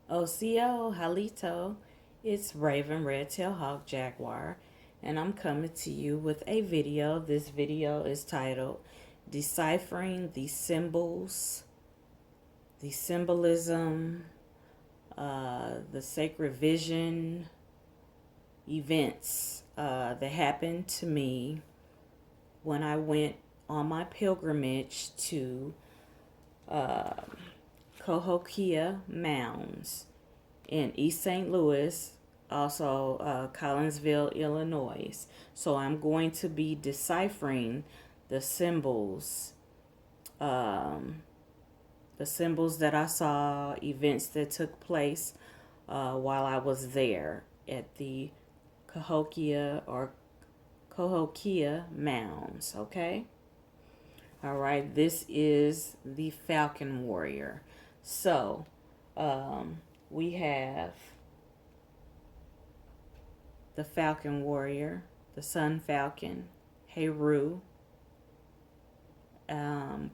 Osio Halito, it's Raven RedtailHawk Jaguar, and I'm coming to you with a video. This video is titled Deciphering the Symbols, the Symbolism, the Sacred Vision events that happened to me when I went on my pilgrimage to CAHOKIA Mounds in East St. Louis, also Collinsville, Illinois. So I'm going to be deciphering the symbols, that I saw, events that took place while I was there at the Cahokia Mounds. Okay. All right. This is the Falcon Warrior. So we have the Falcon Warrior, the Sun Falcon, Heru,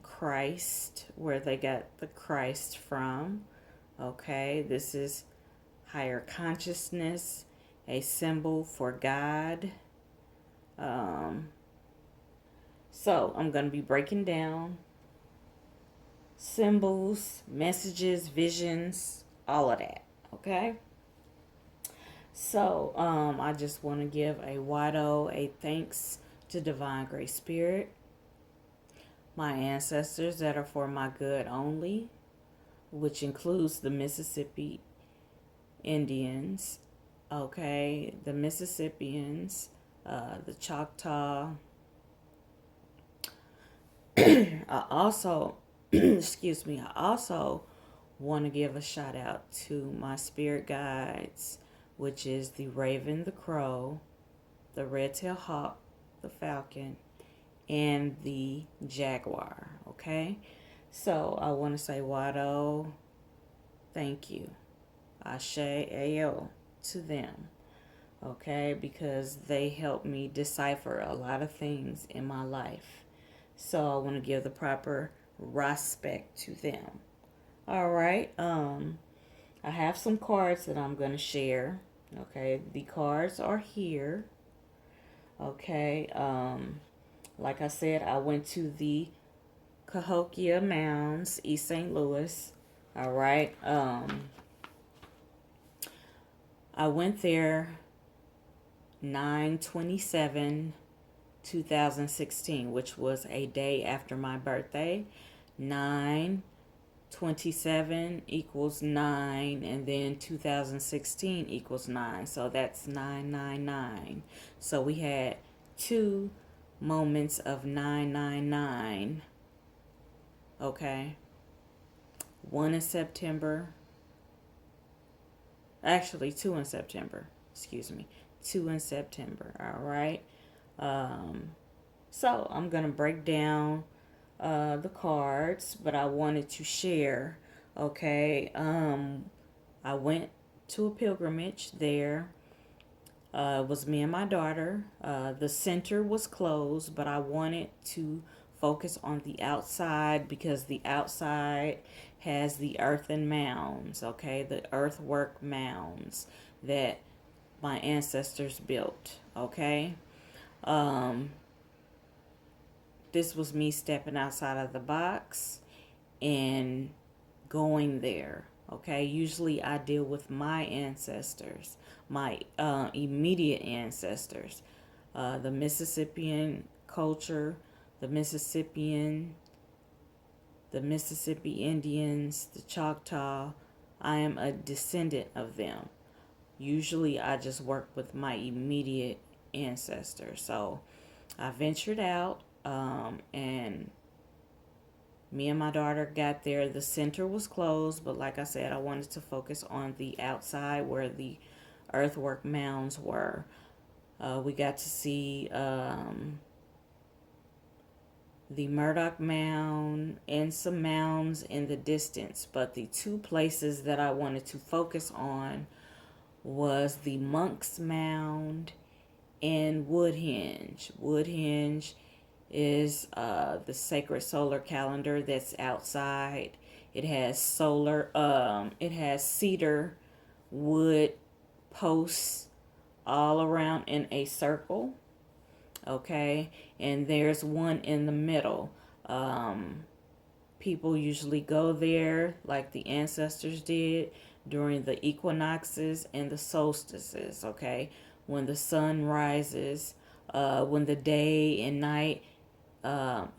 Christ, where they got the Christ from. Okay, this is higher consciousness, a symbol for God. So I'm going to be breaking down symbols, messages, visions, all of that. Okay. So I just want to give a Wado, a thanks to Divine GreatSpirit, my ancestors that are for my good only, which includes the Mississippi Indians, okay, the Mississippians, the Choctaw. I also, excuse me, I also want to give a shout out to my spirit guides, which is the Raven, the Crow, the Red-tailed the Falcon, and the Jaguar. Okay, so I want to say Wado, thank you, Ashe Ayo to them. Okay, because they help me decipher a lot of things in my life. So I want to give the proper respect to them. All right. I have some cards that I'm going to share. Okay, the cards are here. Okay. Like I said, I went to the Cahokia Mounds, East St. Louis. All right. I went there 9/27/2016, which was a day after my birthday. 9/27 equals 9, and then 2016 equals 9. So that's 999. So we had two moments of 999. Okay. One in September. Actually, two in September. Excuse me. 2 in September. All right. So I'm going to break down the cards, but I wanted to share. Okay. I went to a pilgrimage there. It was me and my daughter. The center was closed, but I wanted to focus on the outside because the outside has the earthen mounds, okay? The earthwork mounds that my ancestors built, okay? This was me stepping outside of the box and going there, okay? Usually I deal with my ancestors, my immediate ancestors, the Mississippian culture, the Mississippi Indians, the Choctaw. I am a descendant of them. Usually I just work with my immediate ancestors. So I ventured out, and me and my daughter got there. The center was closed, but like I said, I wanted to focus on the outside where the earthwork mounds were. We got to see the Murdoch Mound and some mounds in the distance, but the two places that I wanted to focus on was the Monk's Mound and Woodhenge. Woodhenge is the sacred solar calendar that's outside, It has it has cedar wood posts all around in a circle. Okay, and there's one in the middle. People usually go there like the ancestors did during the equinoxes and the solstices. Okay, when the sun rises, when the day and night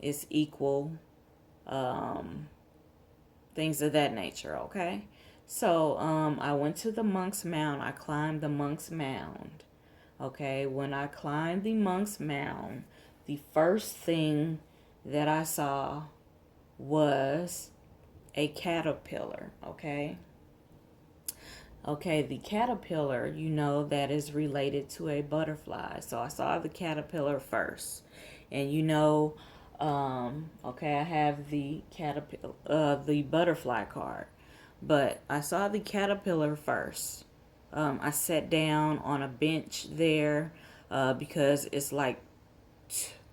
is equal, things of that nature. Okay, so I went to the Monk's Mound. I climbed the Monk's Mound. Okay, when I climbed the Monk's Mound, the first thing that I saw was a caterpillar. Okay, the caterpillar, you know, that is related to a butterfly. So I saw the caterpillar first, and you know, okay, I have the caterpillar, the butterfly card, but I saw the caterpillar first. I sat down on a bench there because it's like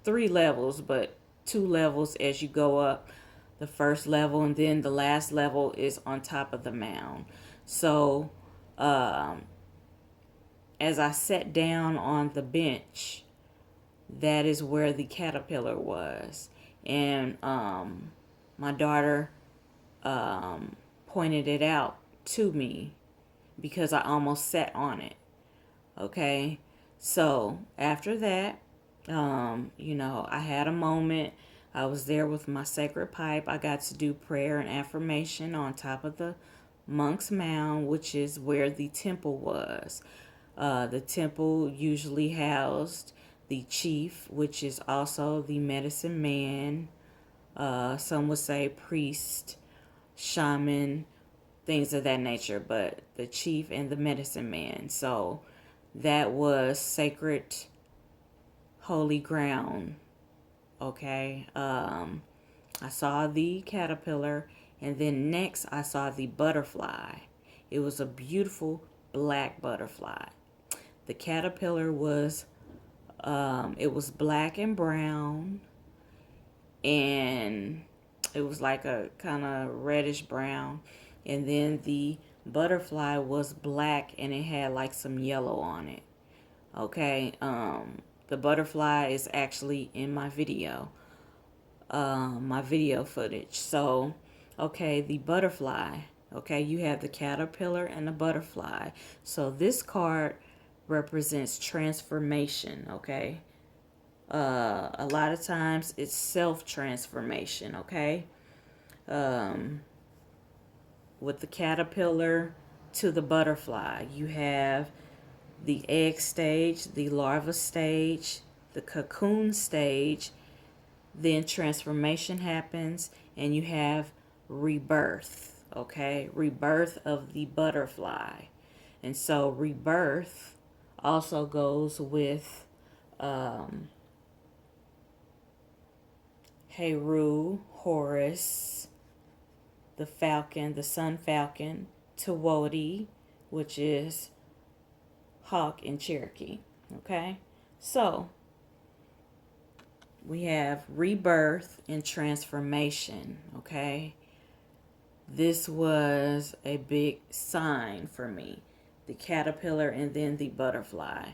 3 levels, but 2 levels as you go up. The first level and then the last level is on top of the mound. So as I sat down on the bench, that is where the caterpillar was. And my daughter pointed it out to me because I almost sat on it. Okay, so after that, you know, I had a moment. I was there with my sacred pipe. I got to do prayer and affirmation on top of the Monk's Mound, which is where the temple was. The temple usually housed the chief, which is also the medicine man. Some would say priest, shaman, things of that nature, but the chief and the medicine man. So that was sacred, holy ground. Okay, I saw the caterpillar, and then next I saw the butterfly. It was a beautiful black butterfly. The caterpillar was, it was black and brown, and it was like a kind of reddish brown, and then the butterfly was black and it had like some yellow on it. Okay, the butterfly is actually in my video footage. So okay, the butterfly, okay, you have the caterpillar and the butterfly. So this card represents transformation. Okay, a lot of times it's self-transformation. Okay, with the caterpillar to the butterfly, you have the egg stage, the larva stage, the cocoon stage, then transformation happens, and you have rebirth. Okay, rebirth of the butterfly. And so rebirth also goes with Heru, Horus, the falcon, the sun falcon, Tawodi, which is hawk in Cherokee. Okay, so we have rebirth and transformation. Okay, this was a big sign for me, the caterpillar and then the butterfly.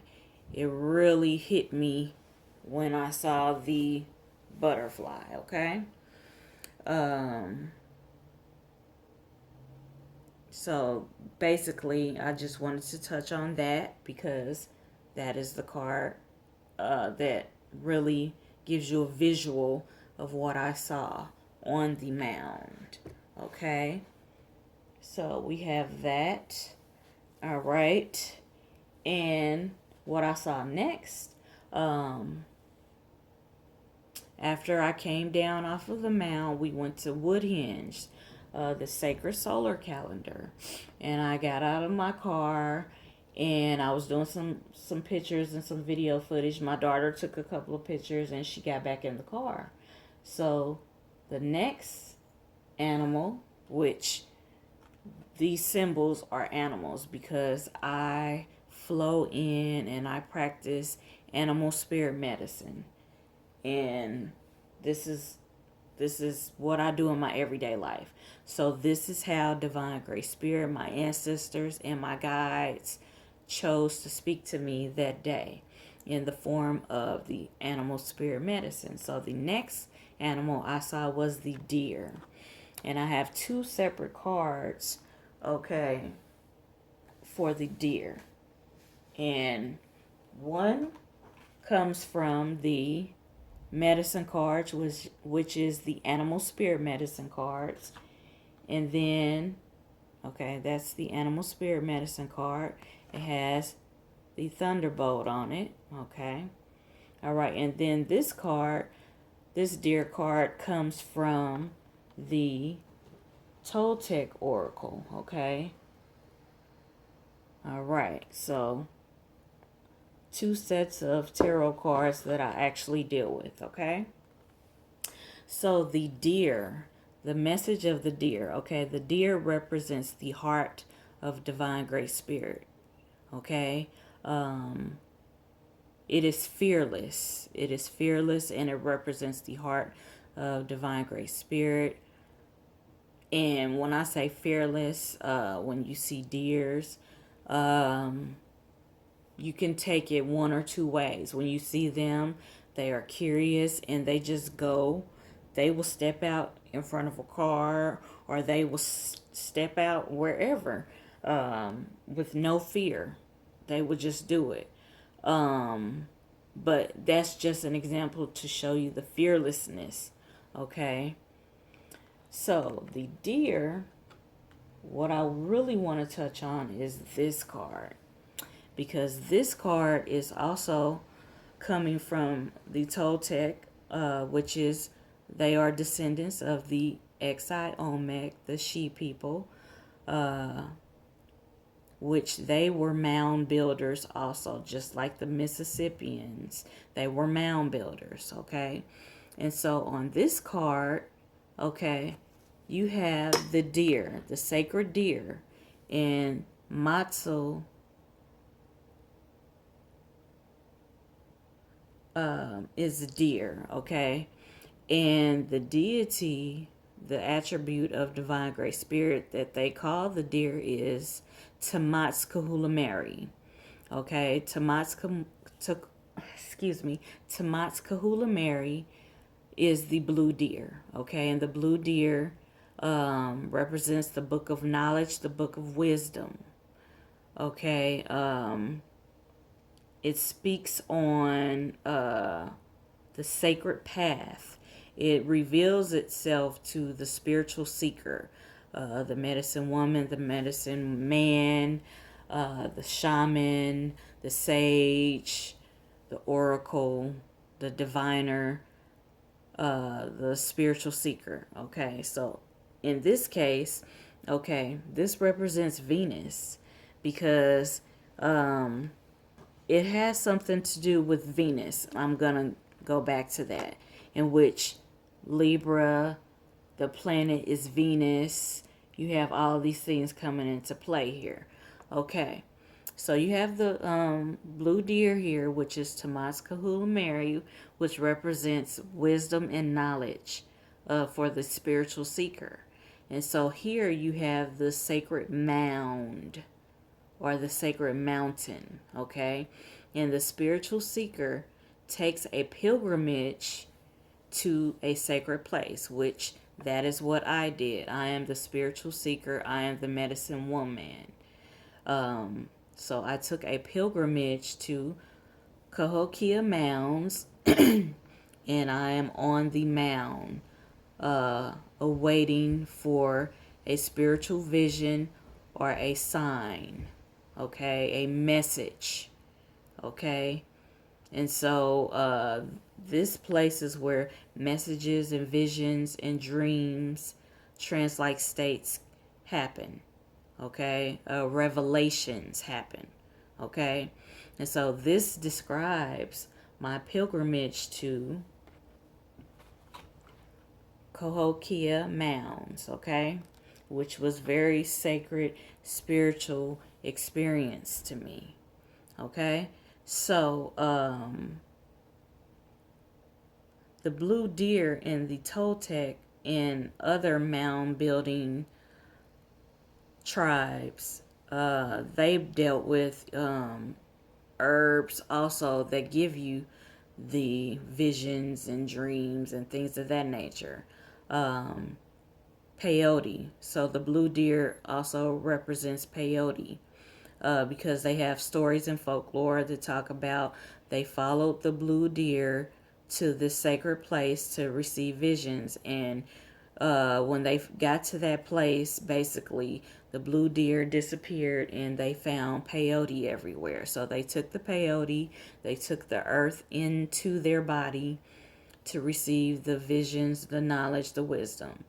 It really hit me when I saw the butterfly. Okay, so basically I just wanted to touch on that because that is the card that really gives you a visual of what I saw on the mound. Okay, so we have that. All right, and what I saw next, after I came down off of the mound, we went to Woodhenge, the sacred solar calendar, and I got out of my car and I was doing some pictures and some video footage. My daughter took a couple of pictures and she got back in the car. So the next animal, which these symbols are animals because I flow in and I practice animal spirit medicine, and this is This is what I do in my everyday life. So this is how Divine Great Spirit, my ancestors, and my guides chose to speak to me that day in the form of the animal spirit medicine. So the next animal I saw was the deer. And I have two separate cards, okay, for the deer. And one comes from the medicine cards, which is the animal spirit medicine cards. And then, okay, that's the animal spirit medicine card. It has the thunderbolt on it, okay. All right, and then this card, this deer card, comes from the Toltec Oracle, okay. All right, so two sets of tarot cards that I actually deal with, okay. So the deer, the message of the deer, okay, the deer represents the heart of Divine Great Spirit, okay. It is fearless. It is fearless, and it represents the heart of Divine Great Spirit. And when I say fearless, when you see deers, you can take it one or two ways. When you see them, they are curious and they just go. They will step out in front of a car, or they will step out wherever with no fear. They will just do it. But that's just an example to show you the fearlessness, okay? So the deer, what I really want to touch on is this card, because this card is also coming from the Toltec, which is, they are descendants of the Exi-Olmec, the She people, which they were mound builders also, just like the Mississippians. They were mound builders, okay? And so on this card, okay, you have the deer, the sacred deer, and Matsu is a deer, okay? And the deity, the attribute of Divine Great Spirit that they call the deer is Tamatskahulameri. Okay, Tamatskahulameri is the blue deer. Okay, and the blue deer represents the book of knowledge, the book of wisdom. Okay, it speaks on the sacred path. It reveals itself to the spiritual seeker, the medicine woman, the medicine man, the shaman, the sage, the oracle, the diviner, the spiritual seeker. Okay, so in this case, okay, this represents Venus, because it has something to do with Venus. I'm gonna go back to that, in which Libra, the planet is Venus. You have all these things coming into play here. Okay, so you have the blue deer here, which is Tamatskahulameri, which represents wisdom and knowledge for the spiritual seeker. And so here you have the sacred mound, or the sacred mountain, okay? And the spiritual seeker takes a pilgrimage to a sacred place, which that is what I did. I am the spiritual seeker. I am the medicine woman. So I took a pilgrimage to Cahokia Mounds, and I am on the mound, awaiting for a spiritual vision or a sign, okay, a message, okay. And so this place is where messages and visions and dreams, trance-like states happen, okay, revelations happen, okay. And so this describes my pilgrimage to Cahokia Mounds, okay, which was very sacred, spiritual experience to me, okay. So the the blue deer and the Toltec and other mound building tribes, they dealt with herbs also that give you the visions and dreams and things of that nature. Peyote. So the blue deer also represents peyote, because they have stories and folklore that talk about they followed the blue deer to this sacred place to receive visions. And when they got to that place, basically the blue deer disappeared and they found peyote everywhere. So they took the peyote, they took the earth into their body to receive the visions, the knowledge, the wisdom.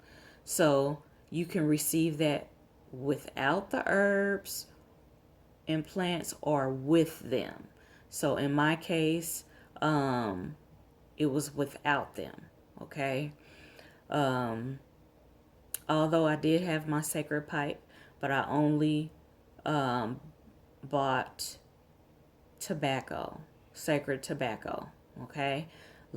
So you can receive that without the herbs and plants or with them. So in my case, it was without them. Okay. Although I did have my sacred pipe, but I only bought tobacco, sacred tobacco. Okay.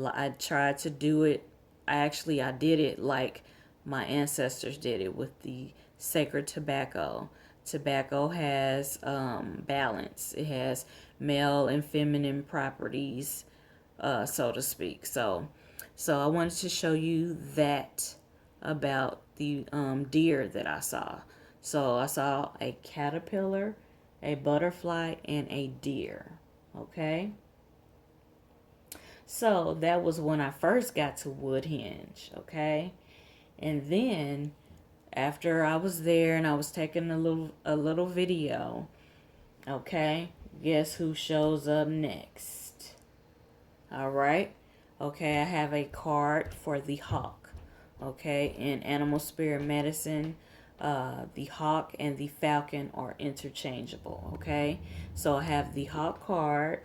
I tried to do it. I did it like my ancestors did it with the sacred tobacco. Tobacco has balance. It has male and feminine properties, so to speak. So I wanted to show you that about the deer that I saw. So I saw a caterpillar, a butterfly, and a deer. Okay. So that was when I first got to Woodhenge. Okay. And then after I was there and I was taking a little video, okay, guess who shows up next? All right. Okay, I have a card for the hawk. Okay, in animal spirit medicine, the hawk and the falcon are interchangeable. Okay, so I have the hawk card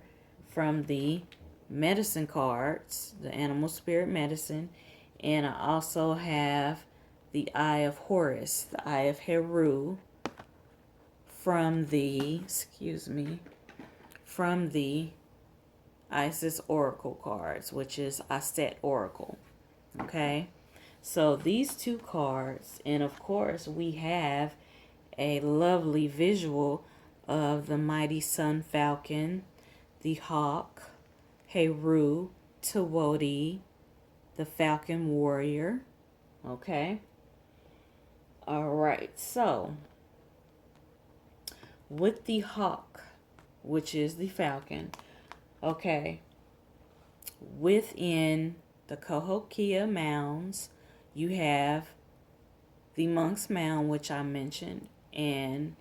from the medicine cards, the animal spirit medicine, and I also have the Eye of Horus, the Eye of Heru from the Isis Oracle cards, which is Aset Oracle. Okay, so these two cards, and of course we have a lovely visual of the mighty sun falcon, the hawk, Heru, Tawodi, the falcon warrior. Okay. All right. So with the hawk, which is the falcon, okay, within the Cahokia Mounds, you have the Monk's Mound, which I mentioned, and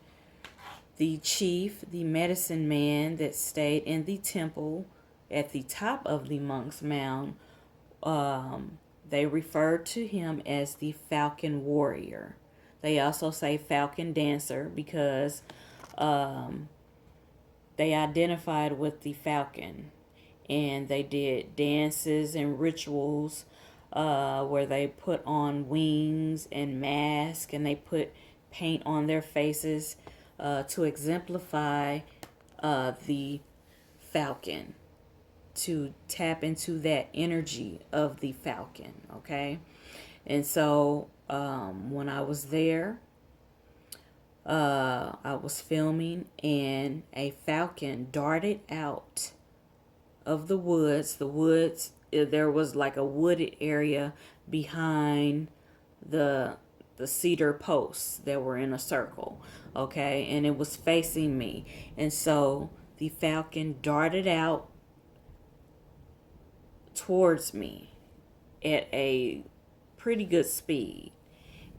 the chief, the medicine man that stayed in the temple at the top of the Monk's Mound. They refer to him as the Falcon Warrior. They also say Falcon Dancer because they identified with the falcon. And they did dances and rituals where they put on wings and masks and they put paint on their faces to exemplify the falcon, to tap into that energy of the falcon. Okay. And so when I was there, I was filming and a falcon darted out of the woods. There was like a wooded area behind the cedar posts that were in a circle. Okay. And it was facing me. And so the falcon darted out towards me at a pretty good speed,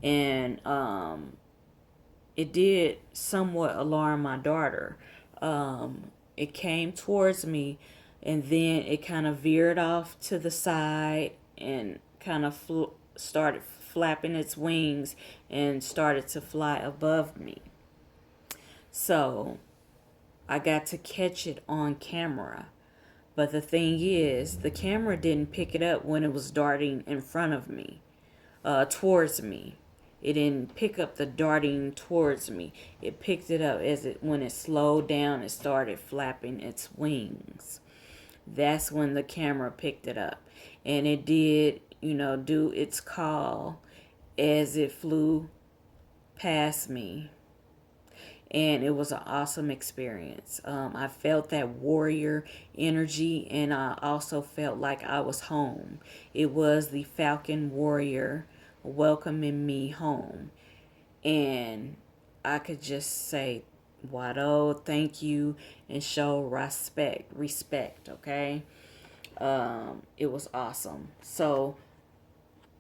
and it did somewhat alarm my daughter. It came towards me and then it kind of veered off to the side and kind of started flapping its wings and started to fly above me. So I got to catch it on camera. But the thing is, the camera didn't pick it up when it was darting in front of me, towards me. It didn't pick up the darting towards me. It picked it up when it slowed down, it started flapping its wings. that's when the camera picked it up. And it did, do its call as it flew past me. And it was an awesome experience. I felt that warrior energy, and I also felt like I was home. It was the Falcon Warrior welcoming me home. And I could just say, Wado, thank you, and show respect, okay? It was awesome. So,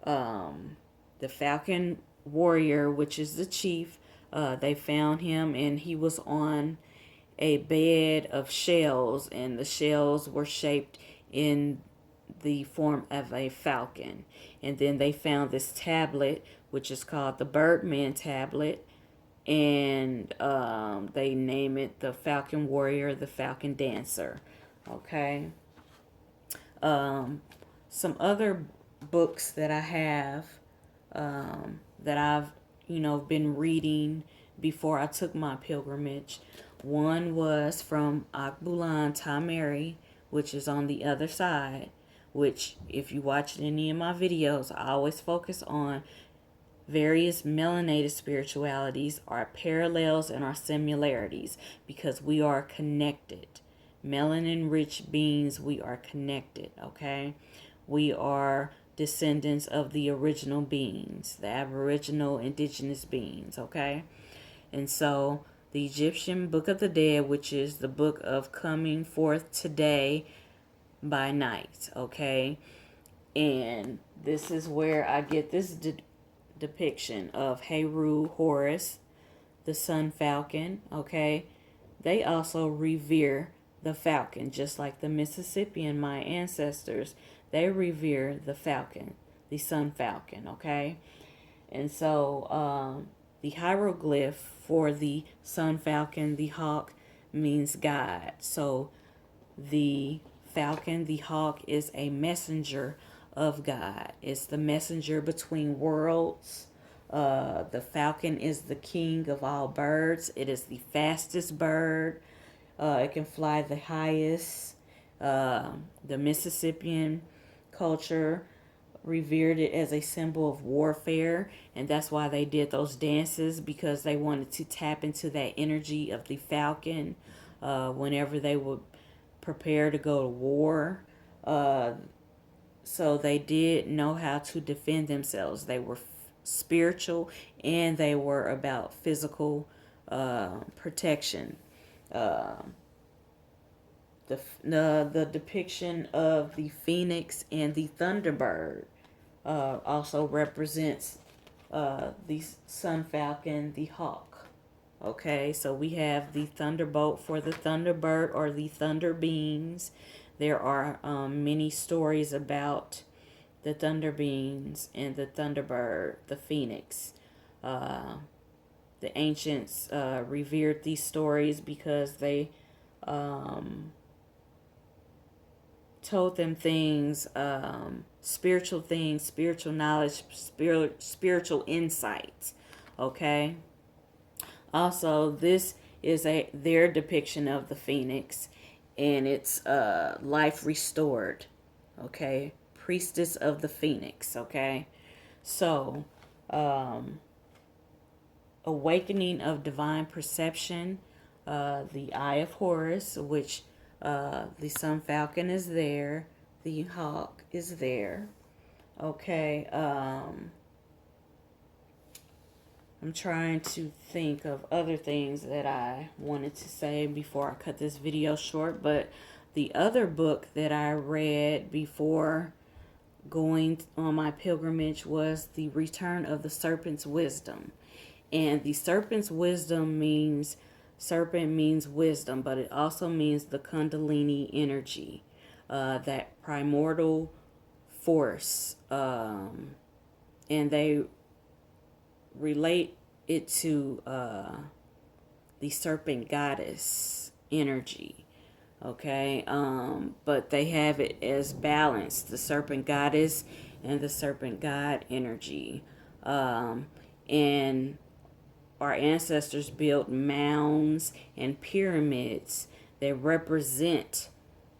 the Falcon Warrior, which is the chief, they found him, and he was on a bed of shells, and the shells were shaped in the form of a falcon. And then they found this tablet, which is called the Birdman tablet, and they name it the Falcon Warrior, the Falcon Dancer. Okay. Some other books that I have, that I've been reading before I took my pilgrimage. One was from Akbulan Tamari, which is on the other side, which if you watch any of my videos, I always focus on various melanated spiritualities, our parallels and our similarities, because we are connected. Melanin rich beings, we are connected, okay? We are descendants of the original beings, the aboriginal indigenous beings, okay? And so the Egyptian Book of the Dead, which is the book of coming forth today by night, okay? And this is where I get this depiction of Heru, Horus, the sun falcon, okay? They also revere the falcon, just like the Mississippian, my ancestors. They revere the falcon, the sun falcon, okay? And so the hieroglyph for the sun falcon, the hawk, means God. So the falcon, the hawk, is a messenger of God. It's the messenger between worlds. The falcon is the king of all birds. It is the fastest bird. It can fly the highest. The Mississippian culture revered it as a symbol of warfare, and that's why they did those dances, because they wanted to tap into that energy of the falcon whenever they would prepare to go to war. So they did know how to defend themselves. They were spiritual, and they were about physical protection. The depiction of the phoenix and the thunderbird also represents the sun falcon, the hawk. Okay, so we have the thunderbolt for the thunderbird or the thunder beings. There are many stories about the thunder beings and the thunderbird, the phoenix. The ancients revered these stories because they told them things, spiritual knowledge, spiritual insights. Okay. Also, this is their depiction of the phoenix, and it's life restored. Okay, priestess of the phoenix. Okay, so awakening of divine perception, the Eye of Horus, which the sun falcon is there, the hawk is there. Okay, I'm trying to think of other things that I wanted to say before I cut this video short, but the other book that I read before going on my pilgrimage was The Return of the Serpent's Wisdom. And the serpent's wisdom means, serpent means wisdom, but it also means the Kundalini energy, that primordial force. And they relate it to the serpent goddess energy. Okay, but they have it as balanced, the serpent goddess and the serpent god energy. And our ancestors built mounds and pyramids that represent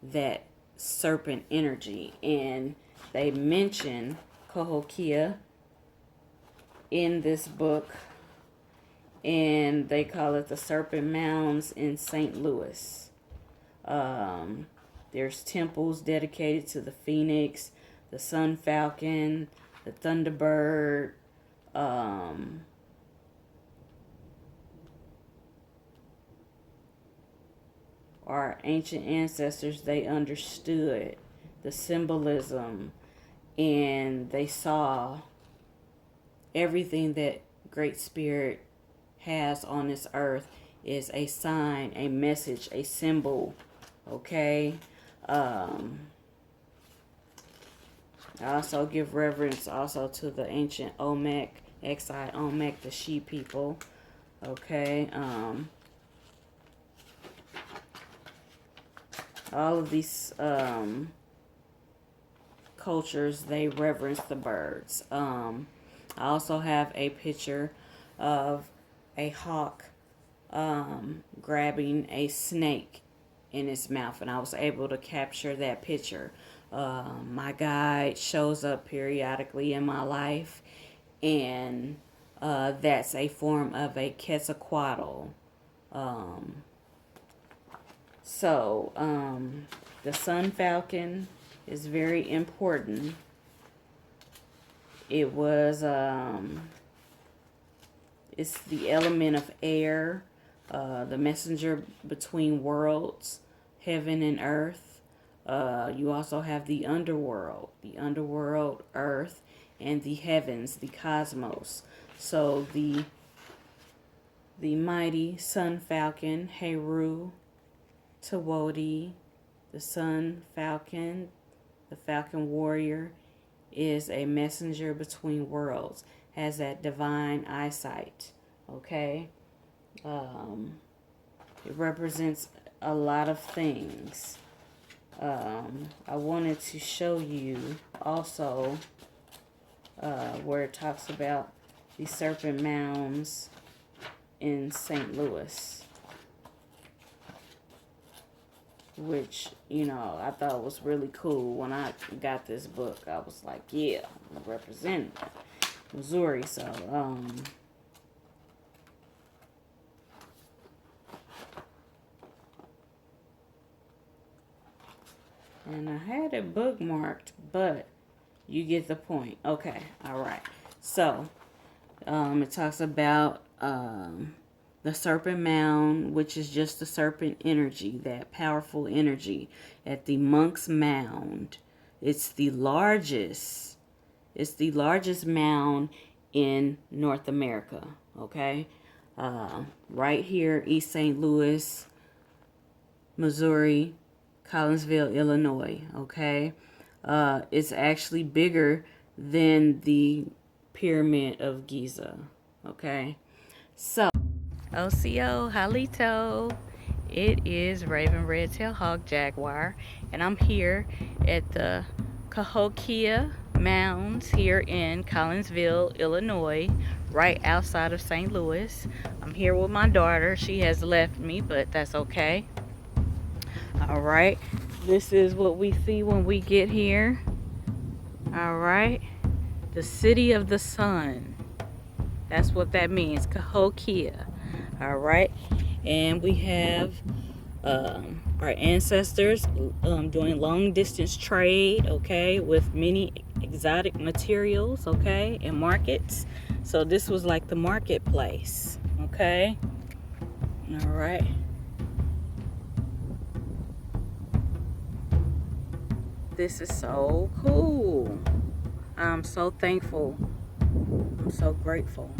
that serpent energy, and they mention Cahokia in this book, and they call it the Serpent Mounds in St. Louis. There's temples dedicated to the phoenix, the sun falcon, the thunderbird, our ancient ancestors, they understood the symbolism, and they saw everything that Great Spirit has on this earth is a sign, a message, a symbol. Okay. I also give reverence also to the ancient Olmec, Exile Olmec, the She people. Okay. All of these cultures, they reverence the birds. I also have a picture of a hawk grabbing a snake in its mouth, and I was able to capture that picture. My guide shows up periodically in my life, and that's a form of a Quetzalcoatl. The sun falcon is very important. It was, it's the element of air, the messenger between worlds, heaven and earth. You also have the underworld, earth, and the heavens, the cosmos. So the mighty sun falcon, Heru, Tawodi, the sun falcon, the falcon warrior, is a messenger between worlds, has that divine eyesight. Okay. It represents a lot of things. I wanted to show you also where it talks about the serpent mounds in St. Louis, which, you know, I thought was really cool. When I got this book, I was like, yeah, I'm representing Missouri. So, and I had it bookmarked, but you get the point. Okay, all right. So, it talks about the serpent mound, which is just the serpent energy, that powerful energy at the monk's mound. It's the largest mound in North America. Okay, right here, East St. Louis, Missouri, Collinsville, Illinois. Okay, it's actually bigger than the Pyramid of Giza. Okay, so OCO, Halito. It is Raven RedtailHawk Jaguar, and I'm here at the Cahokia Mounds here in Collinsville, Illinois, right outside of St. Louis. I'm here with my daughter. She has left me, but that's okay. All right, this is what we see when we get here. All right, the city of the sun. That's what that means, Cahokia. All right, and we have our ancestors doing long distance trade, okay, with many exotic materials, okay, and markets. So this was like the marketplace, okay. All right. This is so cool. I'm so thankful. I'm so grateful.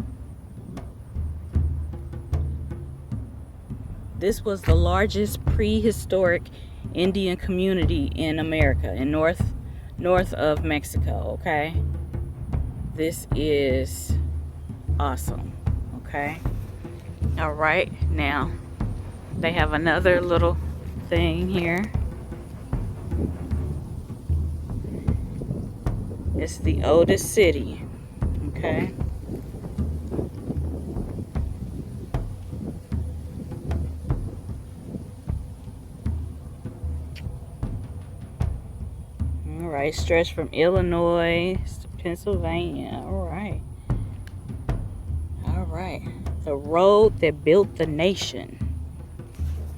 This was the largest prehistoric Indian community in America, in north of Mexico, okay? This is awesome, okay? All right, now they have another little thing here. It's the oldest city, okay? right, stretched from Illinois to Pennsylvania. All right. All right. The road that built the nation.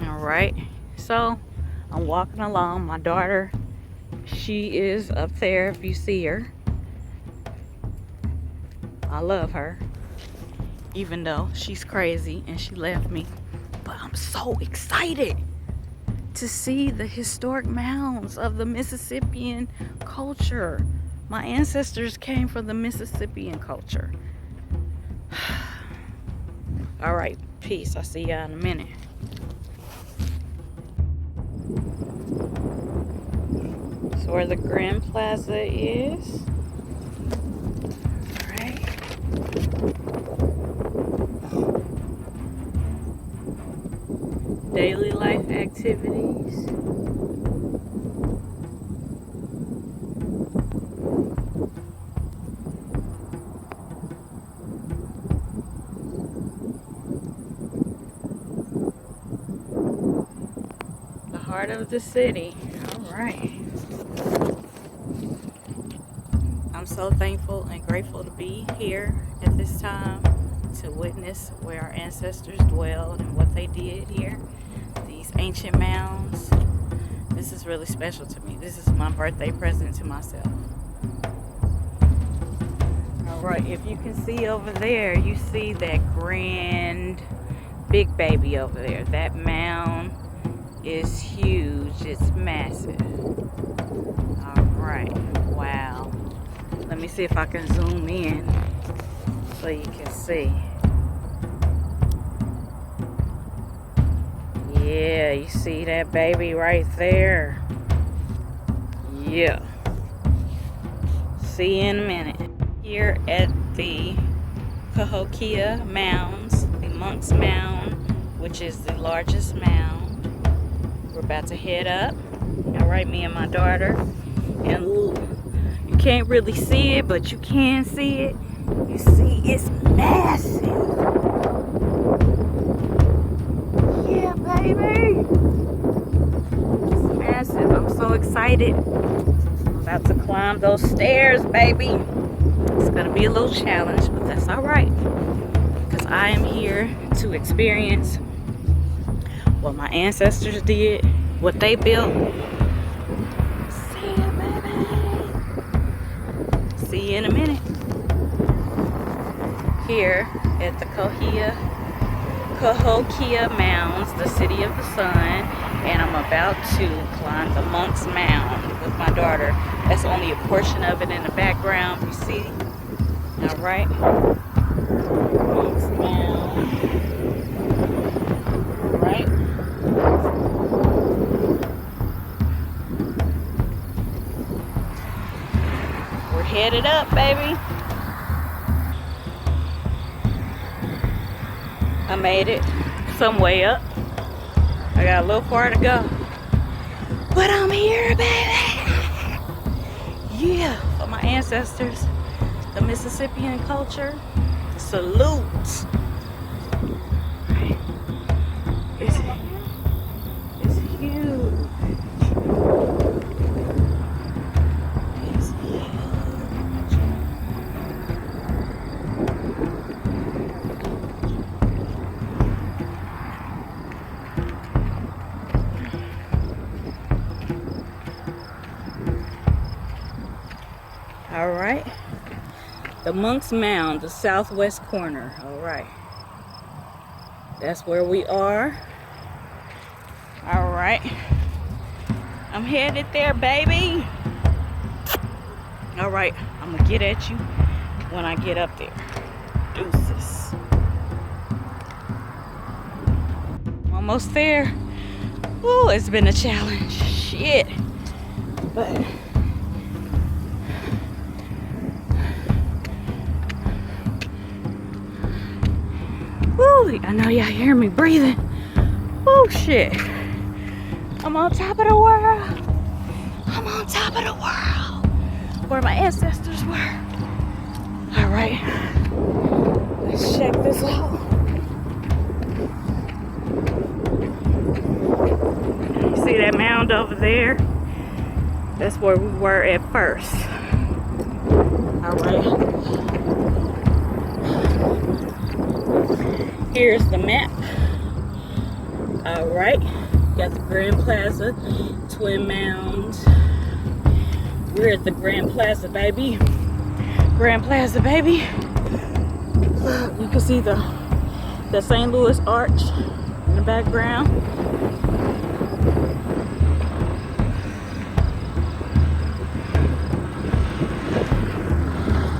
All right. So I'm walking along. My daughter, she is up there if you see her. I love her, even though she's crazy and she left me. But I'm so excited to see the historic mounds of the Mississippian culture. My ancestors came from the Mississippian culture. All right, peace. I'll see y'all in a minute. So where the Grand Plaza is. All right. Daily life activities. The heart of the city. All right. I'm so thankful and grateful to be here at this time to witness where our ancestors dwelled and what they did here. These ancient mounds. This is really special to me. This is my birthday present to myself. Alright, if you can see over there, you see that grand big baby over there. That mound is huge. It's massive. Alright, wow. Let me see if I can zoom in so you can see. Yeah, you see that baby right there? Yeah. See you in a minute. Here at the CAHOKIA Mounds, the Monk's Mound, which is the largest mound. We're about to head up. Alright, me and my daughter. And you can't really see it, but you can see it. You see, it's massive. Yeah, baby. It's massive. I'm so excited. I'm about to climb those stairs, baby. It's gonna be a little challenge, but that's all right. Because I am here to experience what my ancestors did, what they built. See ya, baby. See you in a minute. Here at the CAHOKIA Mounds, the City of the Sun, and I'm about to climb the Monk's Mound with my daughter. That's only a portion of it in the background, you see. All right, Monk's Mound. All right. We're headed up, baby. I made it some way up. I got a little far to go. But I'm here, baby. Yeah, for my ancestors, the Mississippian culture. Salute. It's huge. It's huge. All right, the Monk's Mound, the southwest corner. All right, that's where we are. All right, I'm headed there, baby. All right, I'm gonna get at you when I get up there. Deuces. Almost there. Oh, it's been a challenge. Shit, but I know y'all hear me breathing. Oh shit. I'm on top of the world. I'm on top of the world. Where my ancestors were. Alright. Let's check this out. You see that mound over there? That's where we were at first. All right. Here's the map. All right. Got the Grand Plaza, Twin Mounds. We're at the Grand Plaza, baby. Grand Plaza, baby. You can see the St. Louis Arch in the background.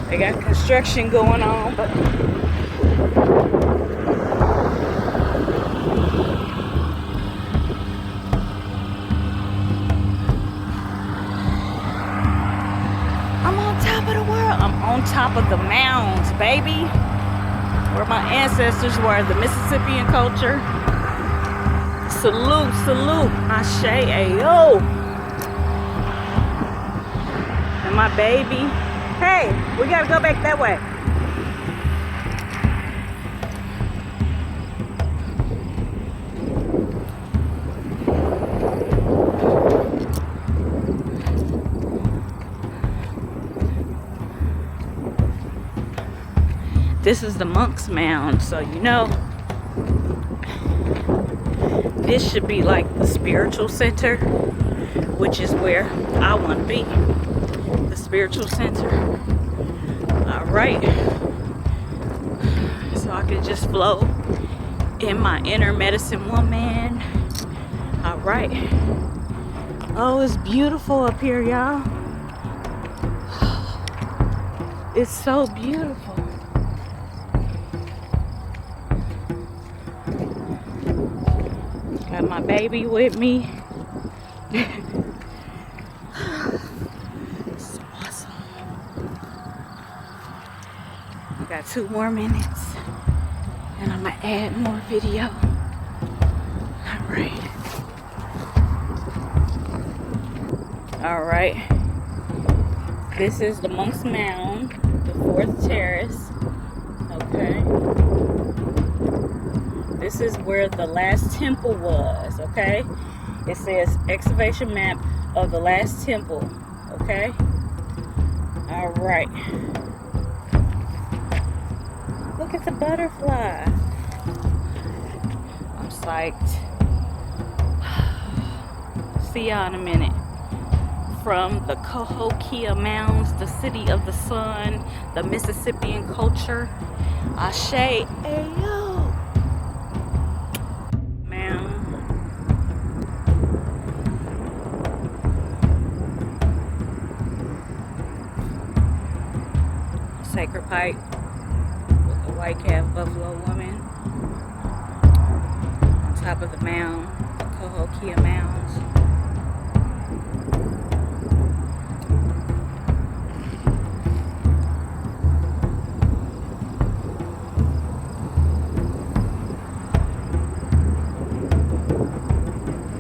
They got construction going on, but I'm on top of the world. I'm on top of the mounds, baby. Where my ancestors were, the Mississippian culture. Salute, salute. Ashe, ayo. And my baby. Hey, we gotta go back that way. This is the Monk's Mound, so you know this should be like the spiritual center, which is where I want to be. The spiritual center. All right. So I can just flow in my inner medicine woman. All right. Oh, it's beautiful up here, y'all. It's so beautiful. Got my baby with me. So awesome. I got 2 more minutes and I'm gonna add more video. Alright. Alright. This is the Monk's Mound, the 4th terrace. Okay. This is where the last temple was, okay? It says excavation map of the last temple, okay? All right. Look at the butterfly. I'm psyched. See y'all in a minute. From the CAHOKIA Mounds, the city of the sun, the Mississippian culture. Ashe, ayo. Sacred pipe with the white calf buffalo woman on top of the mound, the CAHOKIA Mounds.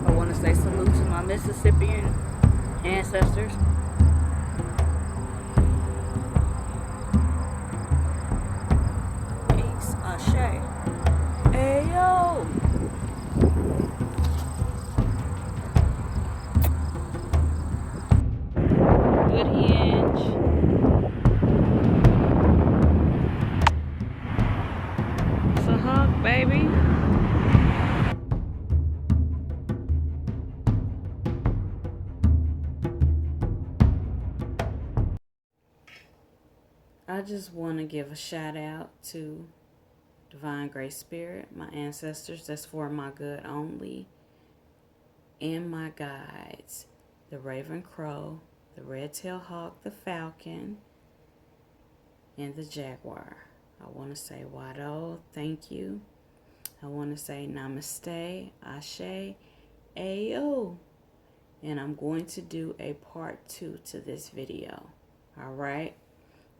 I want to say salute to my Mississippian ancestors. Baby. I just want to give a shout out to Divine GreatSpirit, my ancestors, that's for my good only, and my guides, the Raven Crow, the RedtailHawk, the Falcon, and the Jaguar. I want to say Wado, thank you. I want to say namaste, ashe, ayo. And I'm going to do a part 2 to this video. All right?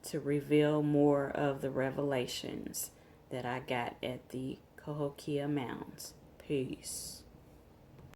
To reveal more of the revelations that I got at the CAHOKIA Mounds. Peace.